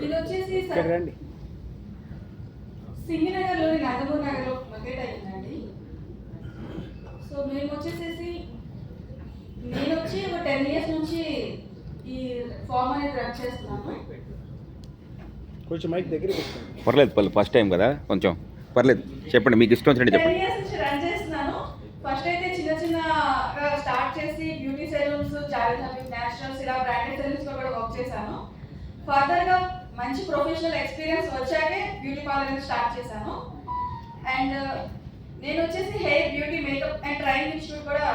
ఇది వచ్చేసి సింగినగర్లోని నందమూరి నగర్లో లొకేట్ అయ్యిందండి. సో మేము వచ్చేసేసి నేను వచ్చి ఒక 10 years నుంచి ఈ ఫామ్ అనేది రన్ చేస్తున్నాను. కొంచెం మైక్ దగ్గర పర్లేదు ఫస్ట్ టైం కదా, కొంచెం పర్లేదు చెప్పండి, మీకు ఇష్టం వచ్చినట్టు 10 చెప్పండి. years నుంచి రన్ చేస్తున్నాను. ఫస్ట్ అయితే చిన్న స్టార్ట్ చేసి beauty salons, Javed Habib Naturals ఇలా బ్రాండెడ్ సెలూన్స్ లో కూడా వర్క్ చేశాను. ఫర్దర్ గా మంచి ప్రొఫెషనల్ ఎక్స్పీరియన్స్ వచ్చాకే బ్యూటీ పార్లర్ స్టార్ట్ చేశాను. అండ్ నేను వచ్చేసి hair beauty makeup and training institute కూడా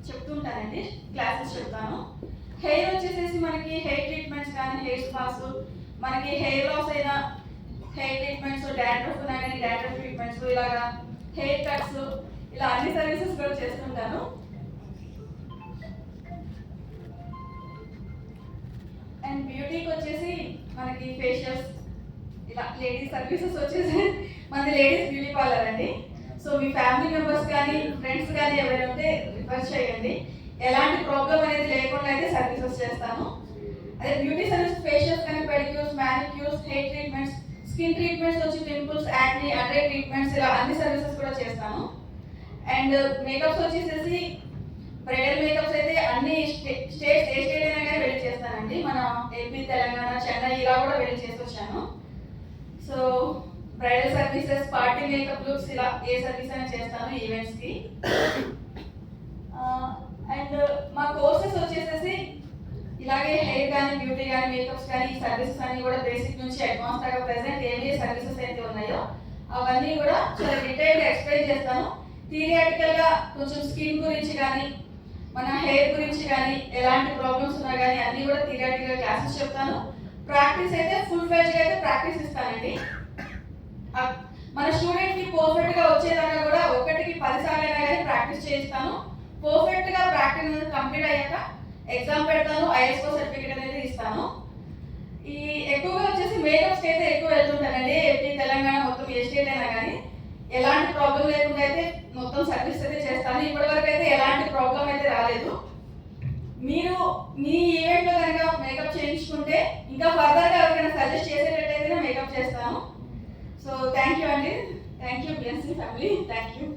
చెప్తుంటానండి, క్లాసెస్ చెప్తాను. హెయిర్ వచ్చేసేసి మనకి హెయిర్ ట్రీట్మెంట్స్ కానీ, హెయిర్ స్పాస్, మనకి హెయిర్ లాస్ అయిన హెయిర్ ట్రీట్మెంట్స్, డాండ్రఫ్ కానీ డాండ్రఫ్ ట్రీట్మెంట్స్, ఇలాగా హెయిర్ కట్స్, ఇలా అన్ని సర్వీసెస్ కూడా చేస్తుంటాను. అండ్ బ్యూటీకి వచ్చేసి మనకి ఫేషియల్స్, ఇలా లేడీస్ సర్వీసెస్ వచ్చేసి మనది లేడీస్ బ్యూటీ పార్లర్ అండి. సో మీ ఫ్యామిలీ మెంబర్స్ కానీ ఫ్రెండ్స్ కానీ ఎవరైనా ఉంటే రిఫర్ చేయండి. ఎలాంటి ప్రాబ్లం అనేది లేకుండా అయితే సర్వీసెస్ చేస్తాను. అదే బ్యూటీ సర్వీస్ ఫేషియల్స్ కానీ, pedicures, manicures, hair treatments, skin treatments వచ్చి పింపుల్స్, యాక్నీ, అండర్ ట్రీట్మెంట్స్, ఇలా అన్ని సర్వీసెస్ కూడా చేస్తాను. అండ్ మేకప్స్ వచ్చేసేసి బ్రైడల్ మేకప్స్ అయితే అన్ని స్టేట్స్ ఏ స్టేట్ అయినా కానీ వెళ్ళి చేస్తానండి. మన ఏపీ, తెలంగాణ, చెన్నై ఇలా కూడా వెళ్ళి చేసి వచ్చాను. So bridal services, party makeup looks, ఇలా ఏ సర్వీస్ అయినా చేస్తాను ఈవెంట్స్కి. అండ్ మా కోర్సెస్ వచ్చేసేసి ఇలాగే హెయిర్ కానీ, బ్యూటీ కానీ, మేకప్స్ కానీ, ఈ సర్వీసెస్ అన్ని కూడా బేసిక్ నుంచి అడ్వాన్స్ దాకా ప్రెసెంట్ ఏ సర్వీసెస్ అయితే ఉన్నాయో అవన్నీ కూడా చాలా డీటెయిల్గా ఎక్స్ప్లెయిన్ చేస్తాను. థియరిటికల్ గా కొంచెం స్కిన్ గురించి కానీ, మన హెయిర్ గురించి కానీ, ఎలాంటి ప్రాబ్లమ్స్ ఉన్నా కానీ అన్ని కూడా థియరిటికల్ క్లాసెస్ చెప్తాను. ప్రాక్టీస్ అయితే ఫుల్ ఫ్లెడ్జ్గా అయితే ప్రాక్టీస్ ఇస్తానండి. మన స్టూడెంట్ కి పర్ఫెక్ట్ గా వచ్చేదాకా కూడా 1కి 10 సార్లు అయినా కానీ ప్రాక్టీస్ చేయిస్తాను. పర్ఫెక్ట్ గా ప్రాక్టీస్ అనేది కంప్లీట్ అయ్యాక ఎగ్జామ్ పెడతాను, ఐఎస్ఓ సర్టిఫికేట్ అనేది ఇస్తాను. ఈ ఎక్కువగా వచ్చేసి మేకప్స్కి అయితే ఎక్కువ వెళ్తుంటానండి. ఏపీ, తెలంగాణ మొత్తం ఏ స్టేట్ అయినా కానీ ఎలాంటి ప్రాబ్లం లేకుండా అయితే మొత్తం సర్వీస్ అయితే చేస్తాను. ఇప్పటివరకు అయితే ఎలాంటి ప్రాబ్లం అయితే రాలేదు. మీరు మీ ఈవెంట్లో కనుక మేకప్ చేయించుకుంటే ఇంకా ఫర్దర్గా ఎవరికైనా సజెస్ట్ చేసేటట్టయితే మేకప్ చేస్తాను. సో థ్యాంక్ యూ అండి, thank you BNC family, thank you.